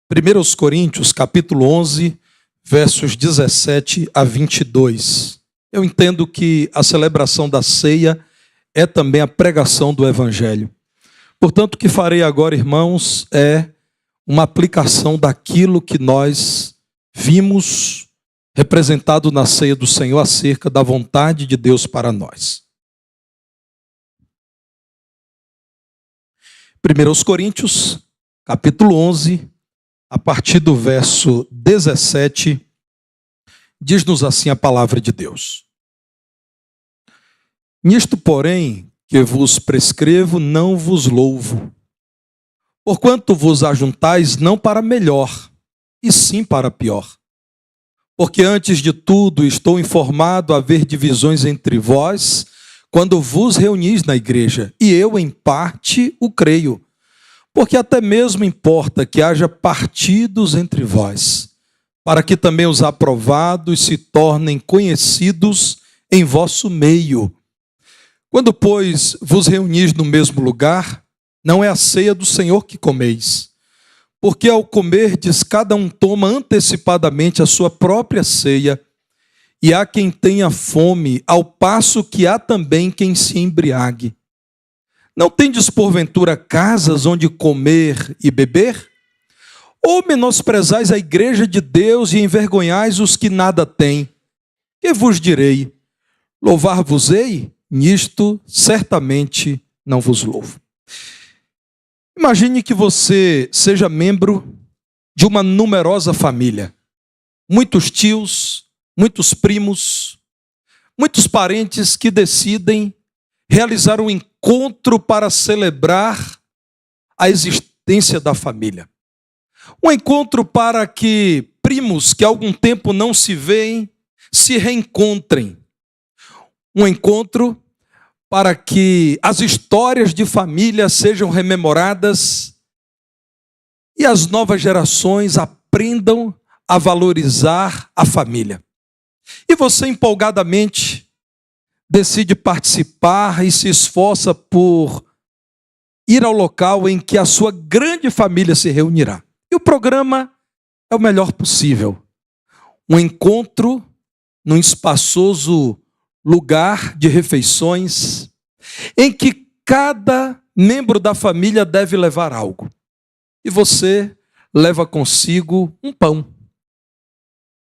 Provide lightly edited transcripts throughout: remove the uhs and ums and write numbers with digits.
1 Coríntios, capítulo 11, versos 17 a 22. Eu entendo que a celebração da ceia é também a pregação do Evangelho. Portanto, o que farei agora, irmãos, é uma aplicação daquilo que nós vimos representado na ceia do Senhor acerca da vontade de Deus para nós. 1 Coríntios, capítulo 11, a partir do verso 17, diz-nos assim a palavra de Deus. Nisto, porém, que vos prescrevo, não vos louvo, porquanto vos ajuntais não para melhor, e sim para pior. Porque antes de tudo estou informado haver divisões entre vós, quando vos reunis na igreja, e eu em parte o creio. Porque até mesmo importa que haja partidos entre vós, para que também os aprovados se tornem conhecidos em vosso meio. Quando, pois, vos reunis no mesmo lugar, não é a ceia do Senhor que comeis, porque ao comerdes, cada um toma antecipadamente a sua própria ceia, e há quem tenha fome, ao passo que há também quem se embriague. Não tendes porventura casas onde comer e beber? Ou menosprezais a igreja de Deus e envergonhais os que nada têm? Que vos direi? Louvar-vos-ei? Nisto certamente não vos louvo. Imagine que você seja membro de uma numerosa família. Muitos tios, muitos primos, muitos parentes que decidem realizar um encontro para celebrar a existência da família. Um encontro para que primos que há algum tempo não se veem, se reencontrem. Um encontro para que as histórias de família sejam rememoradas e as novas gerações aprendam a valorizar a família. E você empolgadamente decide participar e se esforça por ir ao local em que a sua grande família se reunirá. E o programa é o melhor possível. Um encontro num espaçoso lugar de refeições, em que cada membro da família deve levar algo. E você leva consigo um pão.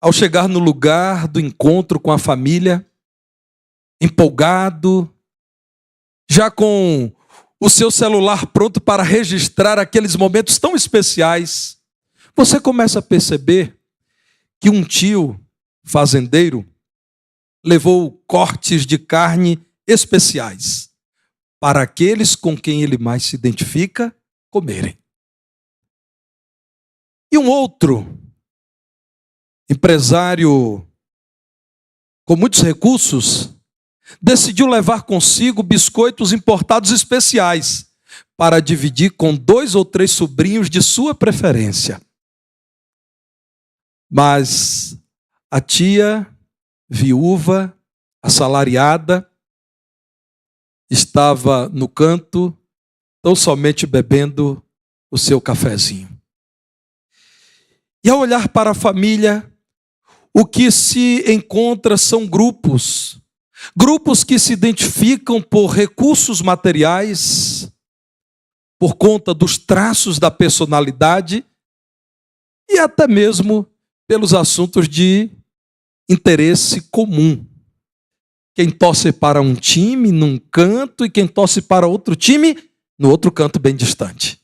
Ao chegar no lugar do encontro com a família, empolgado, já com o seu celular pronto para registrar aqueles momentos tão especiais, você começa a perceber que um tio fazendeiro levou cortes de carne especiais para aqueles com quem ele mais se identifica comerem. E um outro empresário com muitos recursos decidiu levar consigo biscoitos importados especiais para dividir com 2 ou 3 sobrinhos de sua preferência. Mas a tia viúva, assalariada, estava no canto, tão somente bebendo o seu cafezinho. E ao olhar para a família, o que se encontra são grupos que se identificam por recursos materiais, por conta dos traços da personalidade e até mesmo pelos assuntos de interesse comum. Quem torce para um time num canto e quem torce para outro time no outro canto bem distante.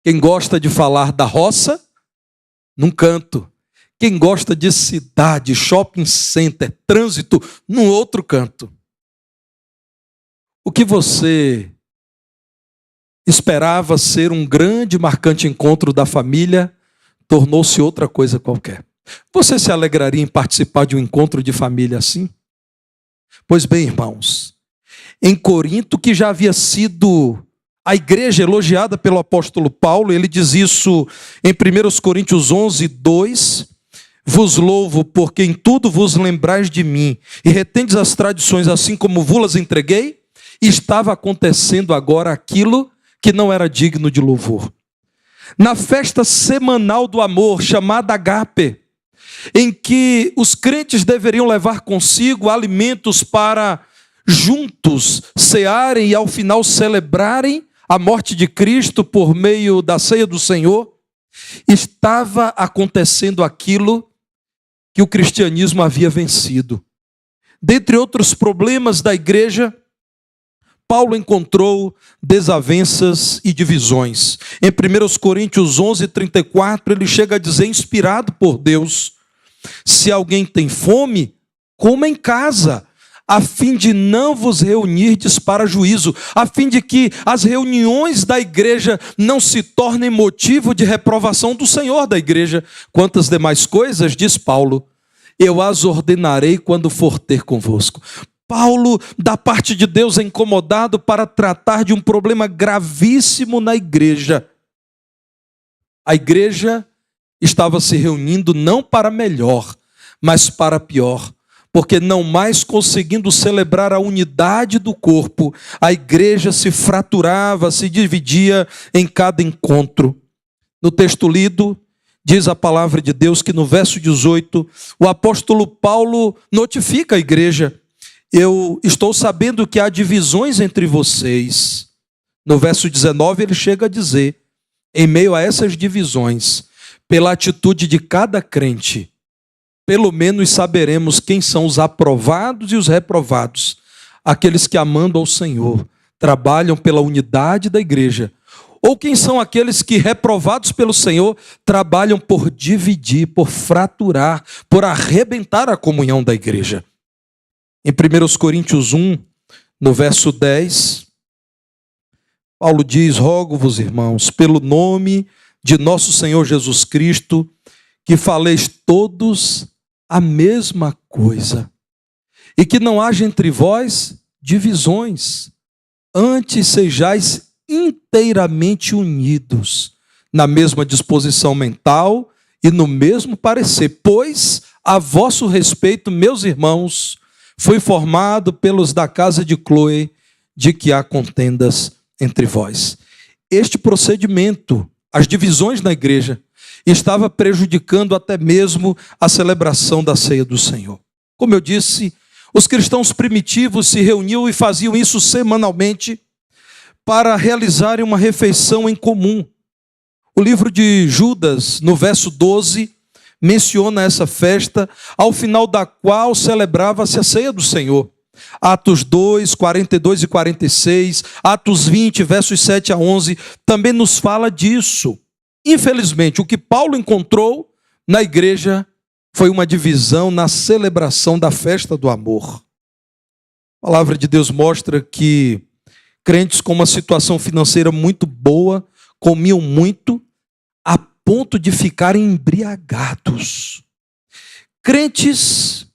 Quem gosta de falar da roça num canto. Quem gosta de cidade, shopping center, trânsito, num outro canto. O que você esperava ser um grande marcante encontro da família tornou-se outra coisa qualquer. Você se alegraria em participar de um encontro de família assim? Pois bem, irmãos, em Corinto, que já havia sido a igreja elogiada pelo apóstolo Paulo, ele diz isso em 1 Coríntios 11, 2, vos louvo porque em tudo vos lembrais de mim e retendes as tradições assim como vos-las entreguei, e estava acontecendo agora aquilo que não era digno de louvor. na festa semanal do amor, chamada Agape, em que os crentes deveriam levar consigo alimentos para juntos cearem e ao final celebrarem a morte de Cristo por meio da ceia do Senhor, estava acontecendo aquilo que o cristianismo havia vencido. Dentre outros problemas da igreja, Paulo encontrou desavenças e divisões. Em 1 Coríntios 11:34, ele chega a dizer, inspirado por Deus: se alguém tem fome, coma em casa, a fim de não vos reunirdes para juízo, a fim de que as reuniões da igreja não se tornem motivo de reprovação do Senhor da igreja. Quantas demais coisas, diz Paulo, eu as ordenarei quando for ter convosco. Paulo, da parte de Deus, é incomodado para tratar de um problema gravíssimo na igreja. A igreja estava se reunindo não para melhor, mas para pior, porque não mais conseguindo celebrar a unidade do corpo, a igreja se fraturava, se dividia em cada encontro. No texto lido, diz a palavra de Deus que no verso 18, o apóstolo Paulo notifica a igreja: eu estou sabendo que há divisões entre vocês. No verso 19 ele chega a dizer, em meio a essas divisões, pela atitude de cada crente, pelo menos saberemos quem são os aprovados e os reprovados, aqueles que, amando ao Senhor, trabalham pela unidade da igreja, ou quem são aqueles que, reprovados pelo Senhor, trabalham por dividir, por fraturar, por arrebentar a comunhão da igreja. Em 1 Coríntios 1, no verso 10, Paulo diz, rogo-vos, irmãos, pelo nome de nosso Senhor Jesus Cristo, que faleis todos a mesma coisa, e que não haja entre vós divisões, antes sejais inteiramente unidos, na mesma disposição mental e no mesmo parecer, pois a vosso respeito, meus irmãos, foi formado pelos da casa de Cloe, de que há contendas entre vós. Este procedimento, as divisões na igreja, estava prejudicando até mesmo a celebração da ceia do Senhor. Como eu disse, os cristãos primitivos se reuniam e faziam isso semanalmente para realizarem uma refeição em comum. O livro de Judas, no verso 12, menciona essa festa, ao final da qual celebrava-se a ceia do Senhor. Atos 2, 42 e 46, Atos 20, versos 7 a 11, também nos fala disso. Infelizmente, o que Paulo encontrou na igreja foi uma divisão na celebração da festa do amor. A palavra de Deus mostra que crentes com uma situação financeira muito boa comiam muito a ponto de ficarem embriagados. Crentes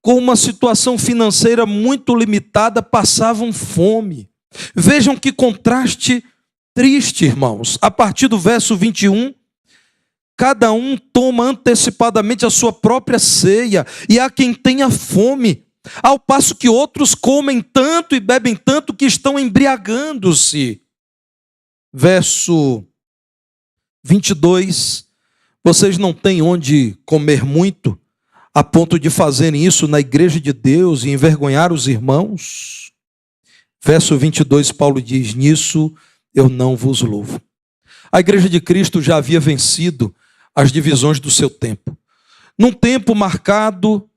com uma situação financeira muito limitada passavam fome. Vejam que contraste triste, irmãos. A partir do verso 21, cada um toma antecipadamente a sua própria ceia, e há quem tenha fome, ao passo que outros comem tanto e bebem tanto que estão embriagando-se. Verso 22, vocês não têm onde comer muito, a ponto de fazerem isso na igreja de Deus e envergonhar os irmãos? Verso 22, Paulo diz, nisso eu não vos louvo. A igreja de Cristo já havia vencido as divisões do seu tempo. Num tempo marcado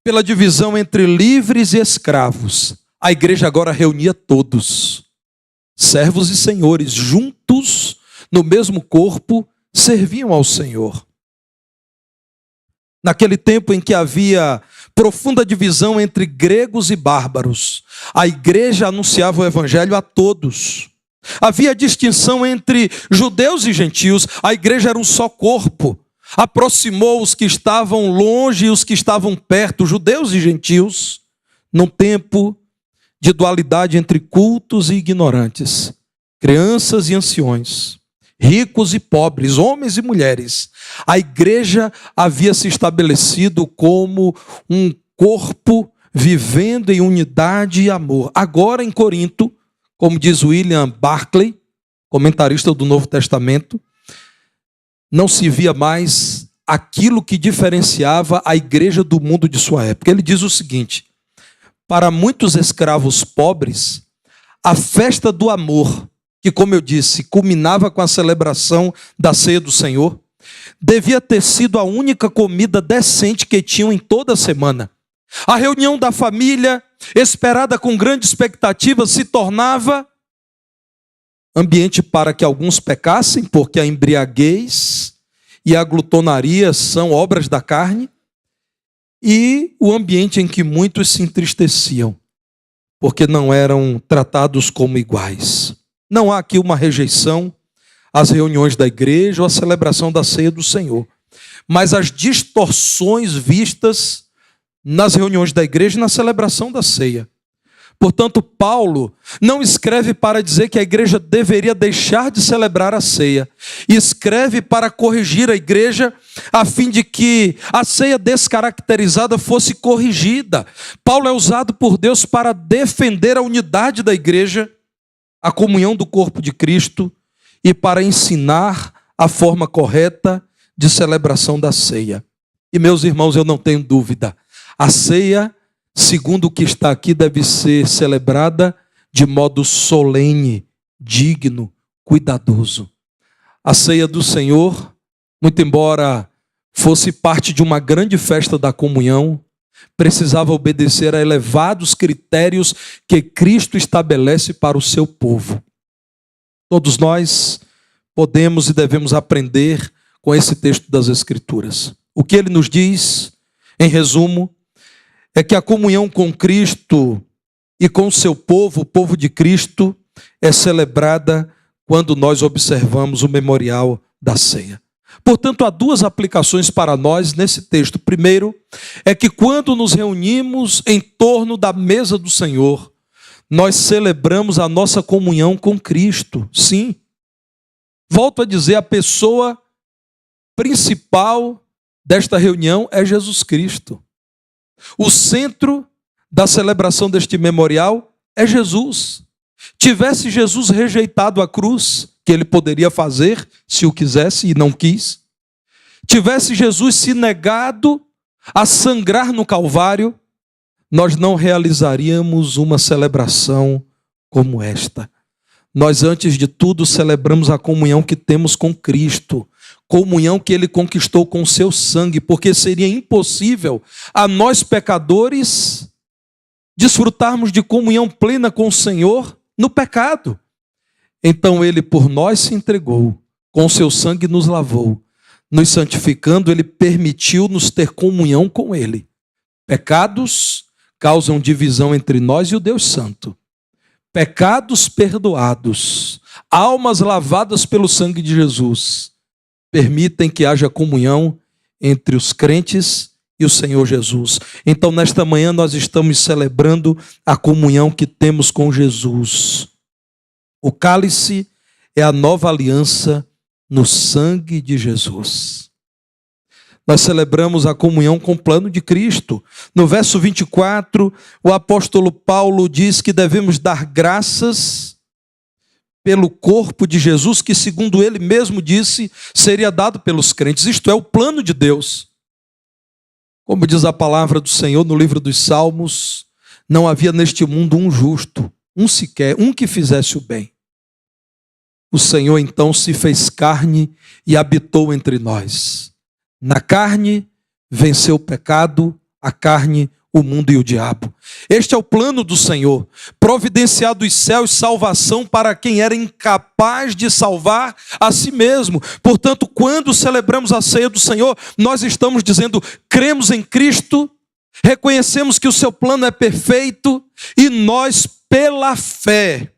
pela divisão entre livres e escravos, a igreja agora reunia todos, servos e senhores, juntos no mesmo corpo, serviam ao Senhor. Naquele tempo em que havia profunda divisão entre gregos e bárbaros, a igreja anunciava o evangelho a todos. Havia distinção entre judeus e gentios, a igreja era um só corpo. Aproximou os que estavam longe e os que estavam perto, judeus e gentios, num tempo de dualidade entre cultos e ignorantes, crianças e anciões, ricos e pobres, homens e mulheres. A igreja havia se estabelecido como um corpo vivendo em unidade e amor. Agora em Corinto, como diz William Barclay, comentarista do Novo Testamento, não se via mais aquilo que diferenciava a igreja do mundo de sua época. Ele diz o seguinte: para muitos escravos pobres, a festa do amor, que, como eu disse, culminava com a celebração da ceia do Senhor, devia ter sido a única comida decente que tinham em toda a semana. A reunião da família, esperada com grande expectativa, se tornava ambiente para que alguns pecassem, porque a embriaguez e a glutonaria são obras da carne, e o ambiente em que muitos se entristeciam, porque não eram tratados como iguais. Não há aqui uma rejeição às reuniões da igreja ou à celebração da ceia do Senhor, mas as distorções vistas nas reuniões da igreja e na celebração da ceia. Portanto, Paulo não escreve para dizer que a igreja deveria deixar de celebrar a ceia. Escreve para corrigir a igreja, a fim de que a ceia descaracterizada fosse corrigida. Paulo é usado por Deus para defender a unidade da igreja, a comunhão do corpo de Cristo, e para ensinar a forma correta de celebração da ceia. E, meus irmãos, eu não tenho dúvida, a ceia, segundo o que está aqui, deve ser celebrada de modo solene, digno, cuidadoso. A ceia do Senhor, muito embora fosse parte de uma grande festa da comunhão, precisava obedecer a elevados critérios que Cristo estabelece para o seu povo. Todos nós podemos e devemos aprender com esse texto das Escrituras. O que ele nos diz, em resumo, é que a comunhão com Cristo e com o seu povo, o povo de Cristo, é celebrada quando nós observamos o memorial da ceia. Portanto, há duas aplicações para nós nesse texto. Primeiro, é que quando nos reunimos em torno da mesa do Senhor, nós celebramos a nossa comunhão com Cristo. Sim. Volto a dizer, a pessoa principal desta reunião é Jesus Cristo. O centro da celebração deste memorial é Jesus. Tivesse Jesus rejeitado a cruz, que ele poderia fazer se o quisesse e não quis, tivesse Jesus se negado a sangrar no Calvário, nós não realizaríamos uma celebração como esta. Nós, antes de tudo, celebramos a comunhão que temos com Cristo, comunhão que ele conquistou com o seu sangue, porque seria impossível a nós pecadores desfrutarmos de comunhão plena com o Senhor no pecado. Então ele por nós se entregou, com o seu sangue nos lavou, nos santificando, ele permitiu-nos ter comunhão com ele. Pecados causam divisão entre nós e o Deus Santo. Pecados perdoados, almas lavadas pelo sangue de Jesus, permitem que haja comunhão entre os crentes e o Senhor Jesus. Então, nesta manhã, nós estamos celebrando a comunhão que temos com Jesus. O cálice é a nova aliança no sangue de Jesus. Nós celebramos a comunhão com o plano de Cristo. No verso 24, o apóstolo Paulo diz que devemos dar graças pelo corpo de Jesus, que segundo ele mesmo disse, seria dado pelos crentes. Isto é o plano de Deus. Como diz a palavra do Senhor no livro dos Salmos, não havia neste mundo um justo, um sequer, um que fizesse o bem. O Senhor então se fez carne e habitou entre nós. Na carne venceu o pecado, a carne, o mundo e o diabo. Este é o plano do Senhor, providenciar dos céus salvação para quem era incapaz de salvar a si mesmo. Portanto, quando celebramos a ceia do Senhor, nós estamos dizendo, cremos em Cristo, reconhecemos que o seu plano é perfeito e nós, pela fé,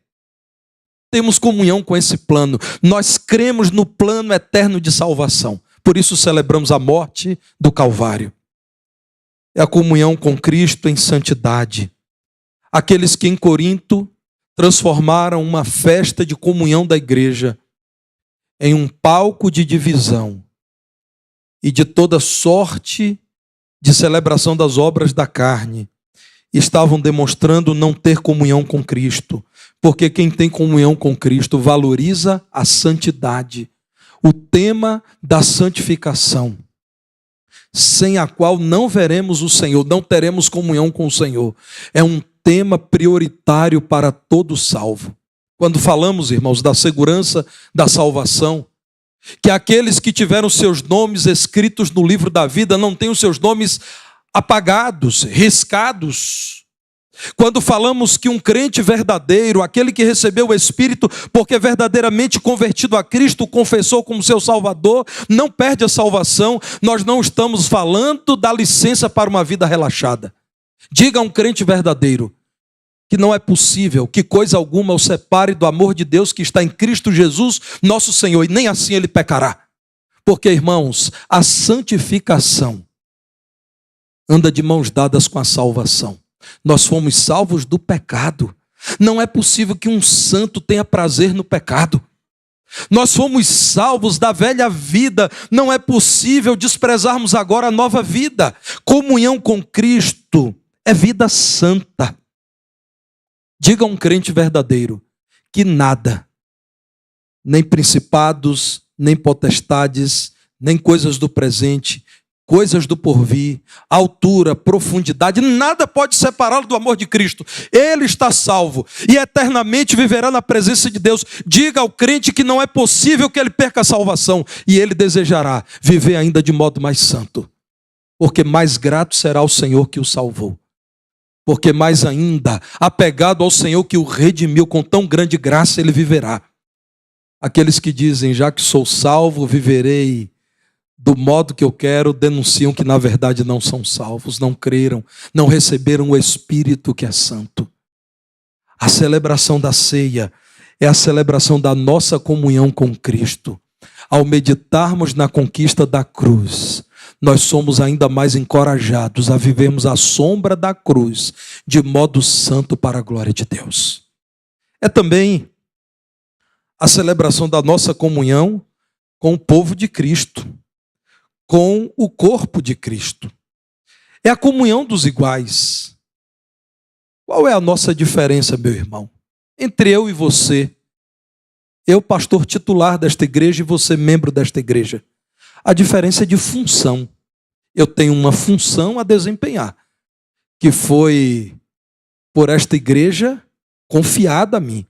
temos comunhão com esse plano. Nós cremos no plano eterno de salvação. Por isso celebramos a morte do Calvário. É a comunhão com Cristo em santidade. Aqueles que em Corinto transformaram uma festa de comunhão da igreja em um palco de divisão e de toda sorte de celebração das obras da carne, estavam demonstrando não ter comunhão com Cristo, porque quem tem comunhão com Cristo valoriza a santidade, o tema da santificação, sem a qual não veremos o Senhor, não teremos comunhão com o Senhor. É um tema prioritário para todo salvo. Quando falamos, irmãos, da segurança da salvação, que aqueles que tiveram seus nomes escritos no livro da vida não têm os seus nomes apagados, riscados. Quando falamos que um crente verdadeiro, aquele que recebeu o Espírito porque verdadeiramente convertido a Cristo, confessou como seu Salvador, não perde a salvação, nós não estamos falando da licença para uma vida relaxada. Diga a um crente verdadeiro que não é possível que coisa alguma o separe do amor de Deus que está em Cristo Jesus, nosso Senhor, e nem assim ele pecará. Porque, irmãos, a santificação anda de mãos dadas com a salvação. Nós fomos salvos do pecado. Não é possível que um santo tenha prazer no pecado. Nós fomos salvos da velha vida. Não é possível desprezarmos agora a nova vida. Comunhão com Cristo é vida santa. Diga a um crente verdadeiro que nada, nem principados, nem potestades, nem coisas do presente, coisas do porvir, altura, profundidade, nada pode separá-lo do amor de Cristo. Ele está salvo e eternamente viverá na presença de Deus. Diga ao crente que não é possível que ele perca a salvação e ele desejará viver ainda de modo mais santo, porque mais grato será o Senhor que o salvou. Porque mais ainda, apegado ao Senhor que o redimiu com tão grande graça, ele viverá. Aqueles que dizem, já que sou salvo, viverei do modo que eu quero, denunciam que na verdade não são salvos, não creram, não receberam o Espírito que é santo. A celebração da ceia é a celebração da nossa comunhão com Cristo. Ao meditarmos na conquista da cruz, nós somos ainda mais encorajados a vivermos à sombra da cruz, de modo santo para a glória de Deus. É também a celebração da nossa comunhão com o povo de Cristo, com o corpo de Cristo. É a comunhão dos iguais. Qual é a nossa diferença, meu irmão? Entre eu e você, eu pastor titular desta igreja e você membro desta igreja. A diferença é de função. Eu tenho uma função a desempenhar, que foi por esta igreja confiada a mim.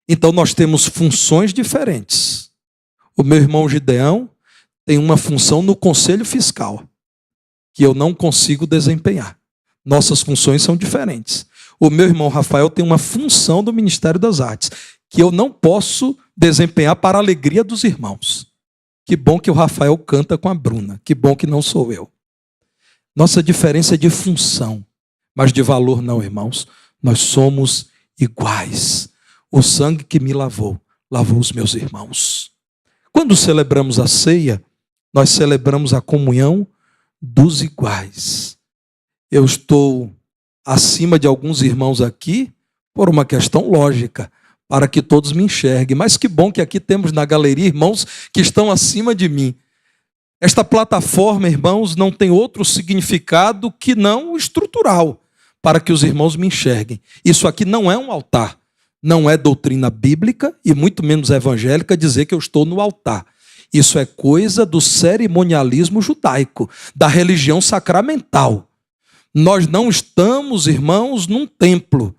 Então nós temos funções diferentes. O meu irmão Gideão tem uma função no conselho fiscal, que eu não consigo desempenhar. Nossas funções são diferentes. O meu irmão Rafael tem uma função do Ministério das Artes, que eu não posso desempenhar para a alegria dos irmãos. Que bom que o Rafael canta com a Bruna. Que bom que não sou eu. Nossa diferença é de função, mas de valor não, irmãos. Nós somos iguais. O sangue que me lavou, lavou os meus irmãos. Quando celebramos a ceia, nós celebramos a comunhão dos iguais. Eu estou acima de alguns irmãos aqui por uma questão lógica, para que todos me enxerguem. Mas que bom que aqui temos na galeria irmãos que estão acima de mim. Esta plataforma, irmãos, não tem outro significado que não estrutural, para que os irmãos me enxerguem. Isso aqui não é um altar, não é doutrina bíblica e muito menos evangélica dizer que eu estou no altar. Isso é coisa do cerimonialismo judaico, da religião sacramental. Nós não estamos, irmãos, num templo.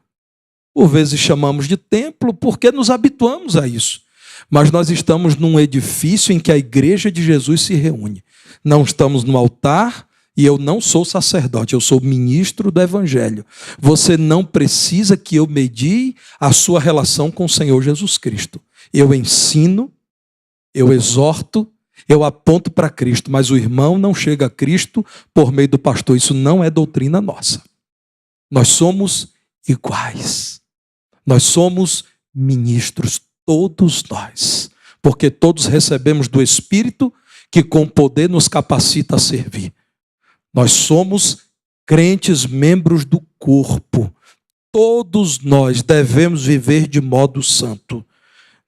Por vezes chamamos de templo porque nos habituamos a isso. Mas nós estamos num edifício em que a igreja de Jesus se reúne. Não estamos no altar e eu não sou sacerdote, eu sou ministro do Evangelho. Você não precisa que eu medie a sua relação com o Senhor Jesus Cristo. Eu ensino, eu exorto, eu aponto para Cristo, mas o irmão não chega a Cristo por meio do pastor. Isso não é doutrina nossa. Nós somos iguais. Nós somos ministros, todos nós, porque todos recebemos do Espírito que com poder nos capacita a servir. Nós somos crentes, membros do corpo. Todos nós devemos viver de modo santo.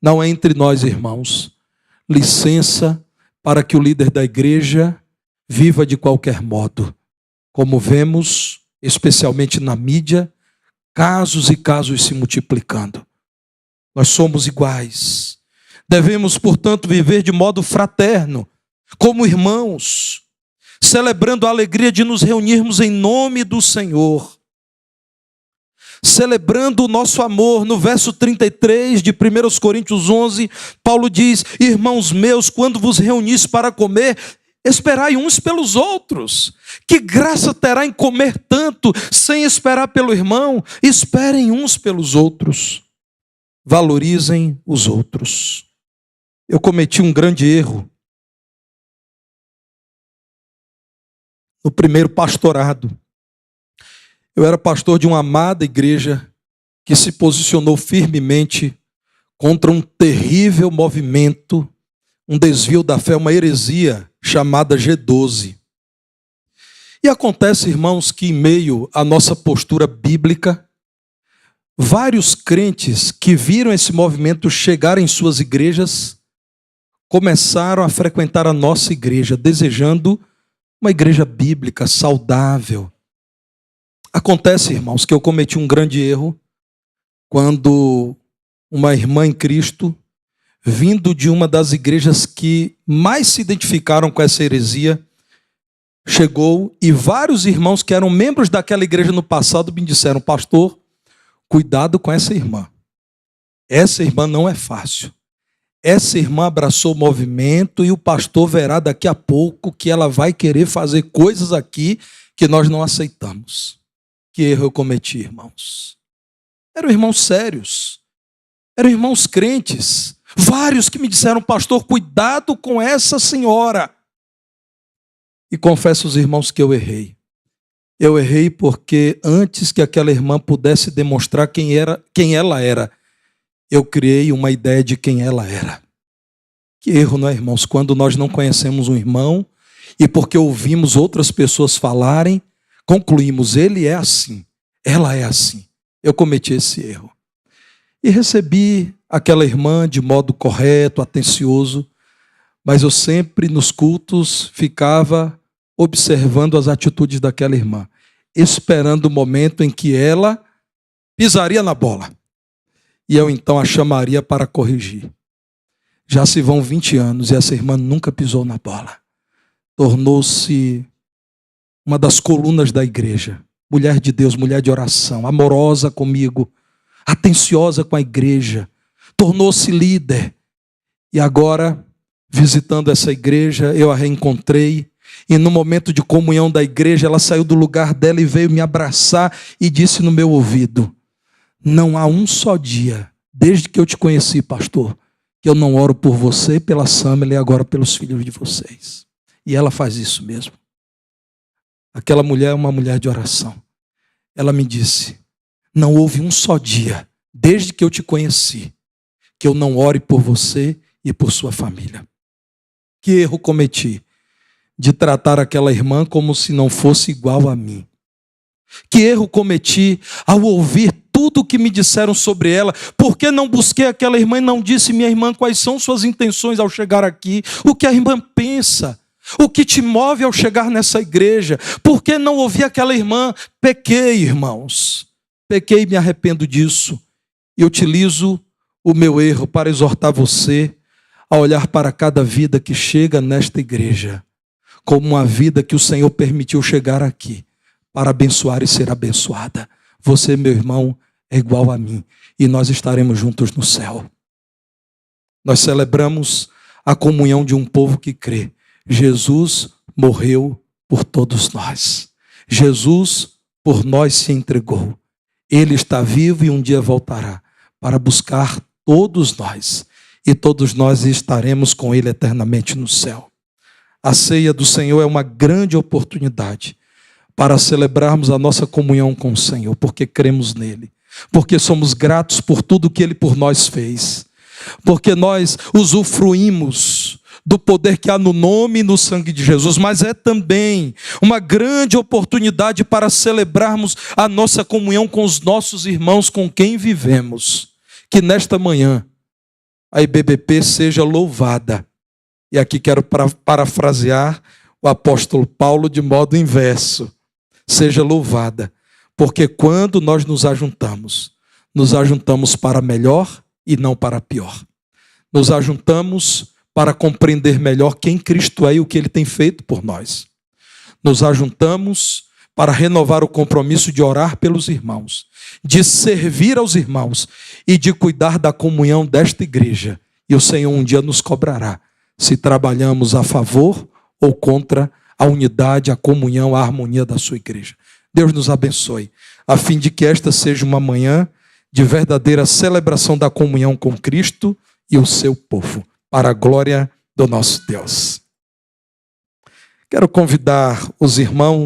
Não é entre nós, irmãos, licença para que o líder da igreja viva de qualquer modo. Como vemos, especialmente na mídia, casos e casos se multiplicando. Nós somos iguais. Devemos, portanto, viver de modo fraterno, como irmãos, celebrando a alegria de nos reunirmos em nome do Senhor, celebrando o nosso amor. No verso 33 de 1 Coríntios 11, Paulo diz: irmãos meus, quando vos reunis para comer, esperai uns pelos outros. Que graça terá em comer tanto, sem esperar pelo irmão? Esperem uns pelos outros. Valorizem os outros. Eu cometi um grande erro no primeiro pastorado. Eu era pastor de uma amada igreja que se posicionou firmemente contra um terrível movimento, um desvio da fé, uma heresia chamada G12. E acontece, irmãos, que em meio à nossa postura bíblica, vários crentes que viram esse movimento chegar em suas igrejas começaram a frequentar a nossa igreja, desejando uma igreja bíblica, saudável. Acontece, irmãos, que eu cometi um grande erro quando uma irmã em Cristo, vindo de uma das igrejas que mais se identificaram com essa heresia, chegou e vários irmãos que eram membros daquela igreja no passado me disseram: pastor, cuidado com essa irmã. Essa irmã não é fácil. Essa irmã abraçou o movimento e o pastor verá daqui a pouco que ela vai querer fazer coisas aqui que nós não aceitamos. Que erro eu cometi, irmãos? Eram irmãos sérios, eram irmãos crentes, vários que me disseram: pastor, cuidado com essa senhora. E confesso aos irmãos que eu errei. Eu errei porque antes que aquela irmã pudesse demonstrar quem ela era, eu criei uma ideia de quem ela era. Que erro, não é, irmãos? Quando nós não conhecemos um irmão e porque ouvimos outras pessoas falarem, concluímos: ele é assim, ela é assim. Eu cometi esse erro. E recebi aquela irmã de modo correto, atencioso, mas eu sempre nos cultos ficava observando as atitudes daquela irmã, esperando o momento em que ela pisaria na bola. E eu então a chamaria para corrigir. Já se vão 20 anos e essa irmã nunca pisou na bola. Tornou-se uma das colunas da igreja. Mulher de Deus, mulher de oração, amorosa comigo, atenciosa com a igreja. Tornou-se líder. E agora, visitando essa igreja, eu a reencontrei. E no momento de comunhão da igreja, ela saiu do lugar dela e veio me abraçar e disse no meu ouvido: não há um só dia, desde que eu te conheci, pastor, que eu não oro por você, pela Samela e agora pelos filhos de vocês. E ela faz isso mesmo. Aquela mulher é uma mulher de oração. Ela me disse: não houve um só dia, desde que eu te conheci, que eu não ore por você e por sua família. Que erro cometi de tratar aquela irmã como se não fosse igual a mim. Que erro cometi ao ouvir tudo o que me disseram sobre ela. Por que não busquei aquela irmã e não disse: minha irmã, quais são suas intenções ao chegar aqui? O que a irmã pensa? O que te move ao chegar nessa igreja? Por que não ouvi aquela irmã? Pequei, irmãos. Pequei e me arrependo disso. E utilizo o meu erro para exortar você a olhar para cada vida que chega nesta igreja como uma vida que o Senhor permitiu chegar aqui para abençoar e ser abençoada. Você, meu irmão, é igual a mim e nós estaremos juntos no céu. Nós celebramos a comunhão de um povo que crê. Jesus morreu por todos nós. Jesus por nós se entregou. Ele está vivo e um dia voltará para buscar todos nós. E todos nós estaremos com Ele eternamente no céu. A ceia do Senhor é uma grande oportunidade para celebrarmos a nossa comunhão com o Senhor, porque cremos nele, porque somos gratos por tudo que Ele por nós fez, porque nós usufruímos do poder que há no nome e no sangue de Jesus, mas é também uma grande oportunidade para celebrarmos a nossa comunhão com os nossos irmãos com quem vivemos. Que nesta manhã a IBBP seja louvada. E aqui quero parafrasear o apóstolo Paulo de modo inverso. Seja louvada, porque quando nós nos ajuntamos para melhor e não para pior. Nos ajuntamos para compreender melhor quem Cristo é e o que Ele tem feito por nós. Nos ajuntamos para renovar o compromisso de orar pelos irmãos, de servir aos irmãos e de cuidar da comunhão desta igreja. E o Senhor um dia nos cobrará se trabalhamos a favor ou contra a unidade, a comunhão, a harmonia da sua igreja. Deus nos abençoe, a fim de que esta seja uma manhã de verdadeira celebração da comunhão com Cristo e o seu povo, para a glória do nosso Deus. Quero convidar os irmãos